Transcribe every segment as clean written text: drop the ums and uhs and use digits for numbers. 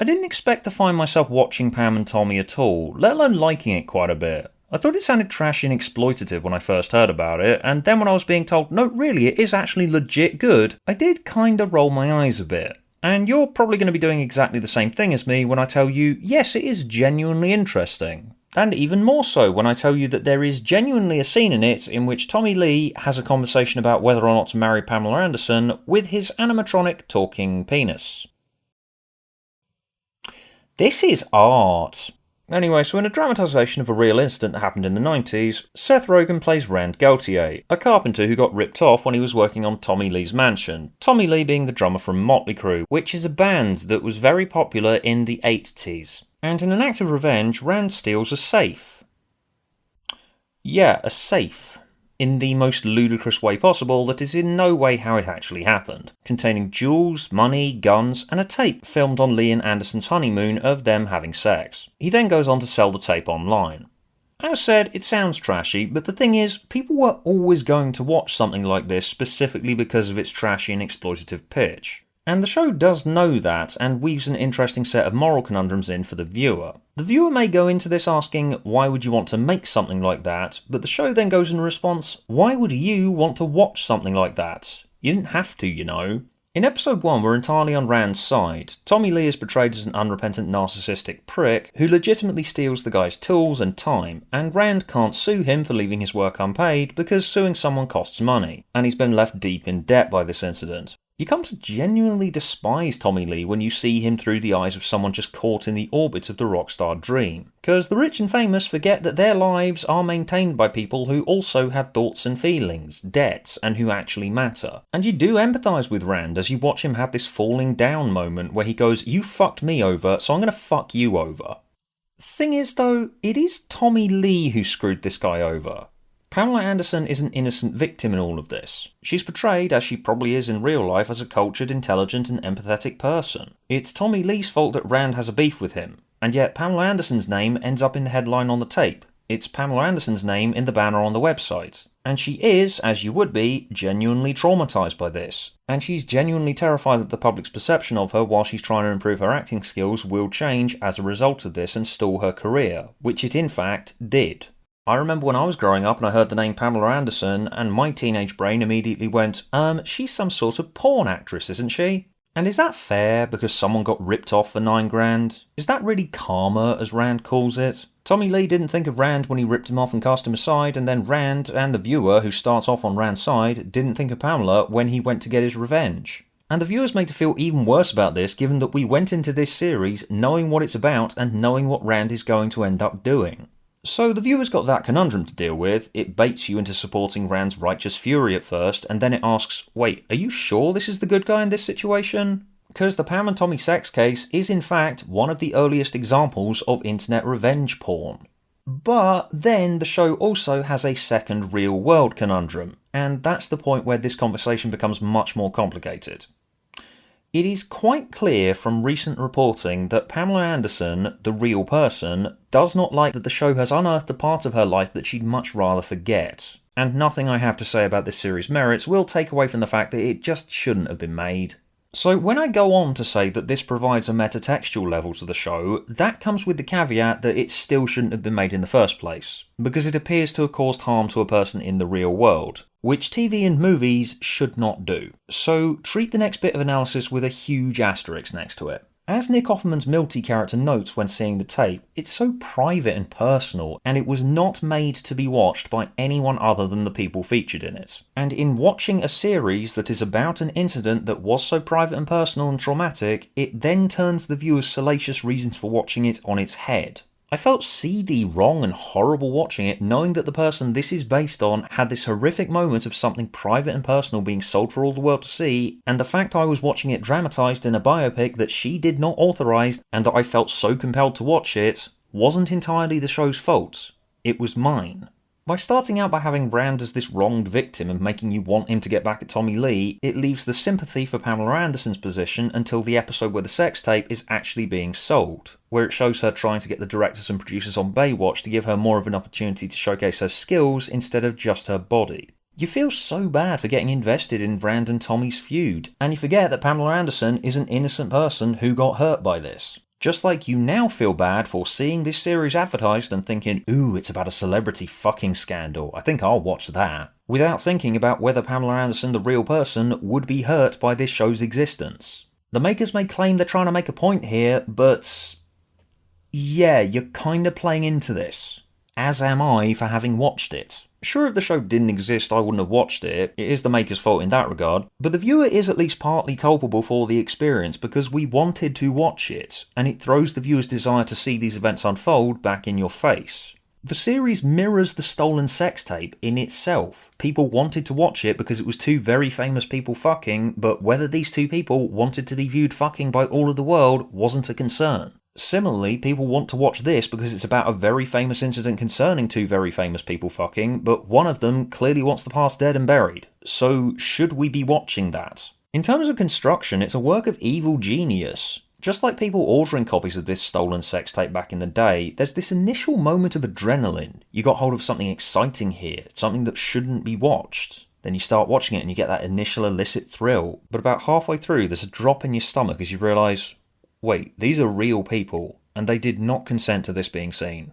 I didn't expect to find myself watching Pam and Tommy at all, let alone liking it quite a bit. I thought it sounded trashy and exploitative when I first heard about it, and then when I was being told, no really, it is actually legit good, I did kinda roll my eyes a bit. And you're probably going to be doing exactly the same thing as me when I tell you, yes, it is genuinely interesting. And even more so when I tell you that there is genuinely a scene in it in which Tommy Lee has a conversation about whether or not to marry Pamela Anderson with his animatronic talking penis. This is art. Anyway, so in a dramatisation of a real incident that happened in the 90s, Seth Rogen plays Rand Gaultier, a carpenter who got ripped off when he was working on Tommy Lee's mansion, Tommy Lee being the drummer from Motley Crue, which is a band that was very popular in the 80s. And in an act of revenge, Rand steals a safe. Yeah, a safe. In the most ludicrous way possible that is in no way how it actually happened, containing jewels, money, guns, and a tape filmed on Lee and Anderson's honeymoon of them having sex. He then goes on to sell the tape online. As said, it sounds trashy, but the thing is, people were always going to watch something like this specifically because of its trashy and exploitative pitch. And the show does know that, and weaves an interesting set of moral conundrums in for the viewer. The viewer may go into this asking, why would you want to make something like that? But the show then goes in response, why would you want to watch something like that? You didn't have to, you know. In episode 1, we're entirely on Rand's side. Tommy Lee is portrayed as an unrepentant narcissistic prick who legitimately steals the guy's tools and time, and Rand can't sue him for leaving his work unpaid because suing someone costs money, and he's been left deep in debt by this incident. You come to genuinely despise Tommy Lee when you see him through the eyes of someone just caught in the orbit of the rockstar dream. Because the rich and famous forget that their lives are maintained by people who also have thoughts and feelings, debts, and who actually matter. And you do empathise with Rand as you watch him have this falling down moment where he goes, you fucked me over, so I'm gonna fuck you over. Thing is though, it is Tommy Lee who screwed this guy over. Pamela Anderson is an innocent victim in all of this. She's portrayed, as she probably is in real life, as a cultured, intelligent and empathetic person. It's Tommy Lee's fault that Rand has a beef with him, and yet Pamela Anderson's name ends up in the headline on the tape. It's Pamela Anderson's name in the banner on the website. And she is, as you would be, genuinely traumatised by this. And she's genuinely terrified that the public's perception of her while she's trying to improve her acting skills will change as a result of this and stall her career, which it in fact did. I remember when I was growing up and I heard the name Pamela Anderson, and my teenage brain immediately went, she's some sort of porn actress, isn't she? And is that fair because someone got ripped off for $9,000? Is that really karma, as Rand calls it? Tommy Lee didn't think of Rand when he ripped him off and cast him aside, and then Rand, and the viewer who starts off on Rand's side, didn't think of Pamela when he went to get his revenge. And the viewers made to feel even worse about this given that we went into this series knowing what it's about and knowing what Rand is going to end up doing. So the viewer's got that conundrum to deal with. It baits you into supporting Rand's righteous fury at first, and then it asks, wait, are you sure this is the good guy in this situation? Because the Pam and Tommy sex case is in fact one of the earliest examples of internet revenge porn. But then the show also has a second real-world conundrum, and that's the point where this conversation becomes much more complicated. It is quite clear from recent reporting that Pamela Anderson, the real person, does not like that the show has unearthed a part of her life that she'd much rather forget. And nothing I have to say about this series' merits will take away from the fact that it just shouldn't have been made. So when I go on to say that this provides a metatextual level to the show, that comes with the caveat that it still shouldn't have been made in the first place, because it appears to have caused harm to a person in the real world, which TV and movies should not do. So treat the next bit of analysis with a huge asterisk next to it. As Nick Offerman's Milty character notes when seeing the tape, it's so private and personal, and it was not made to be watched by anyone other than the people featured in it. And in watching a series that is about an incident that was so private and personal and traumatic, it then turns the viewer's salacious reasons for watching it on its head. I felt seedy, wrong and horrible watching it, knowing that the person this is based on had this horrific moment of something private and personal being sold for all the world to see, and the fact I was watching it dramatised in a biopic that she did not authorise and that I felt so compelled to watch it, wasn't entirely the show's fault. It was mine. By starting out by having Rand as this wronged victim and making you want him to get back at Tommy Lee, it leaves the sympathy for Pamela Anderson's position until the episode where the sex tape is actually being sold, where it shows her trying to get the directors and producers on Baywatch to give her more of an opportunity to showcase her skills instead of just her body. You feel so bad for getting invested in Rand and Tommy's feud, and you forget that Pamela Anderson is an innocent person who got hurt by this. Just like you now feel bad for seeing this series advertised and thinking, ooh, it's about a celebrity fucking scandal, I think I'll watch that, without thinking about whether Pamela Anderson, the real person, would be hurt by this show's existence. The makers may claim they're trying to make a point here, but yeah, you're kinda playing into this. As am I for having watched it. Sure, if the show didn't exist, I wouldn't have watched it. It is the maker's fault in that regard. But the viewer is at least partly culpable for the experience because we wanted to watch it, and it throws the viewer's desire to see these events unfold back in your face. The series mirrors the stolen sex tape in itself. People wanted to watch it because it was two very famous people fucking, but whether these two people wanted to be viewed fucking by all of the world wasn't a concern. Similarly, people want to watch this because it's about a very famous incident concerning two very famous people fucking, but one of them clearly wants the past dead and buried. So, should we be watching that? In terms of construction, it's a work of evil genius. Just like people ordering copies of this stolen sex tape back in the day, there's this initial moment of adrenaline. You got hold of something exciting here, something that shouldn't be watched. Then you start watching it and you get that initial illicit thrill, but about halfway through there's a drop in your stomach as you realise, wait, these are real people, and they did not consent to this being seen.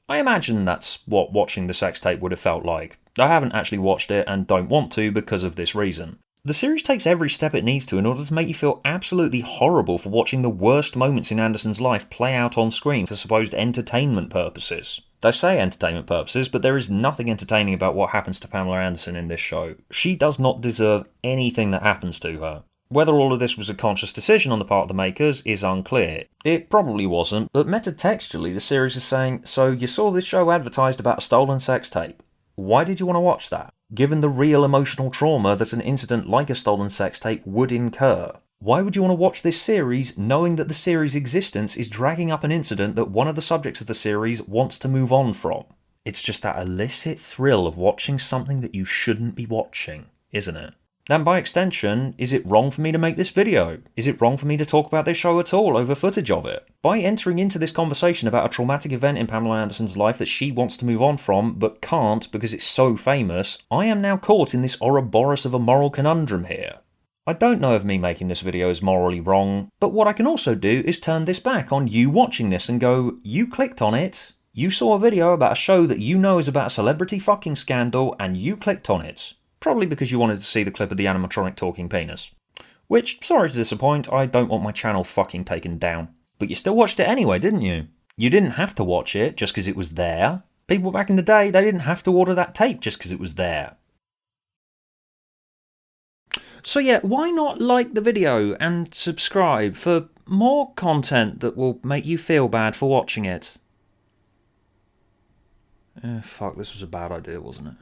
I imagine that's what watching the sex tape would have felt like. I haven't actually watched it and don't want to because of this reason. The series takes every step it needs to in order to make you feel absolutely horrible for watching the worst moments in Anderson's life play out on screen for supposed entertainment purposes. They say entertainment purposes, but there is nothing entertaining about what happens to Pamela Anderson in this show. She does not deserve anything that happens to her. Whether all of this was a conscious decision on the part of the makers is unclear. It probably wasn't, but metatextually the series is saying, so you saw this show advertised about a stolen sex tape. Why did you want to watch that? Given the real emotional trauma that an incident like a stolen sex tape would incur. Why would you want to watch this series knowing that the series' existence is dragging up an incident that one of the subjects of the series wants to move on from? It's just that illicit thrill of watching something that you shouldn't be watching, isn't it? And by extension, is it wrong for me to make this video? Is it wrong for me to talk about this show at all over footage of it? By entering into this conversation about a traumatic event in Pamela Anderson's life that she wants to move on from, but can't because it's so famous, I am now caught in this Ouroboros of a moral conundrum here. I don't know if me making this video is morally wrong, but what I can also do is turn this back on you watching this and go, you clicked on it, you saw a video about a show that you know is about a celebrity fucking scandal, and you clicked on it. Probably because you wanted to see the clip of the animatronic talking penis. Which, sorry to disappoint, I don't want my channel fucking taken down. But you still watched it anyway, didn't you? You didn't have to watch it just because it was there. People back in the day, they didn't have to order that tape just because it was there. So yeah, why not like the video and subscribe for more content that will make you feel bad for watching it? Fuck, this was a bad idea, wasn't it?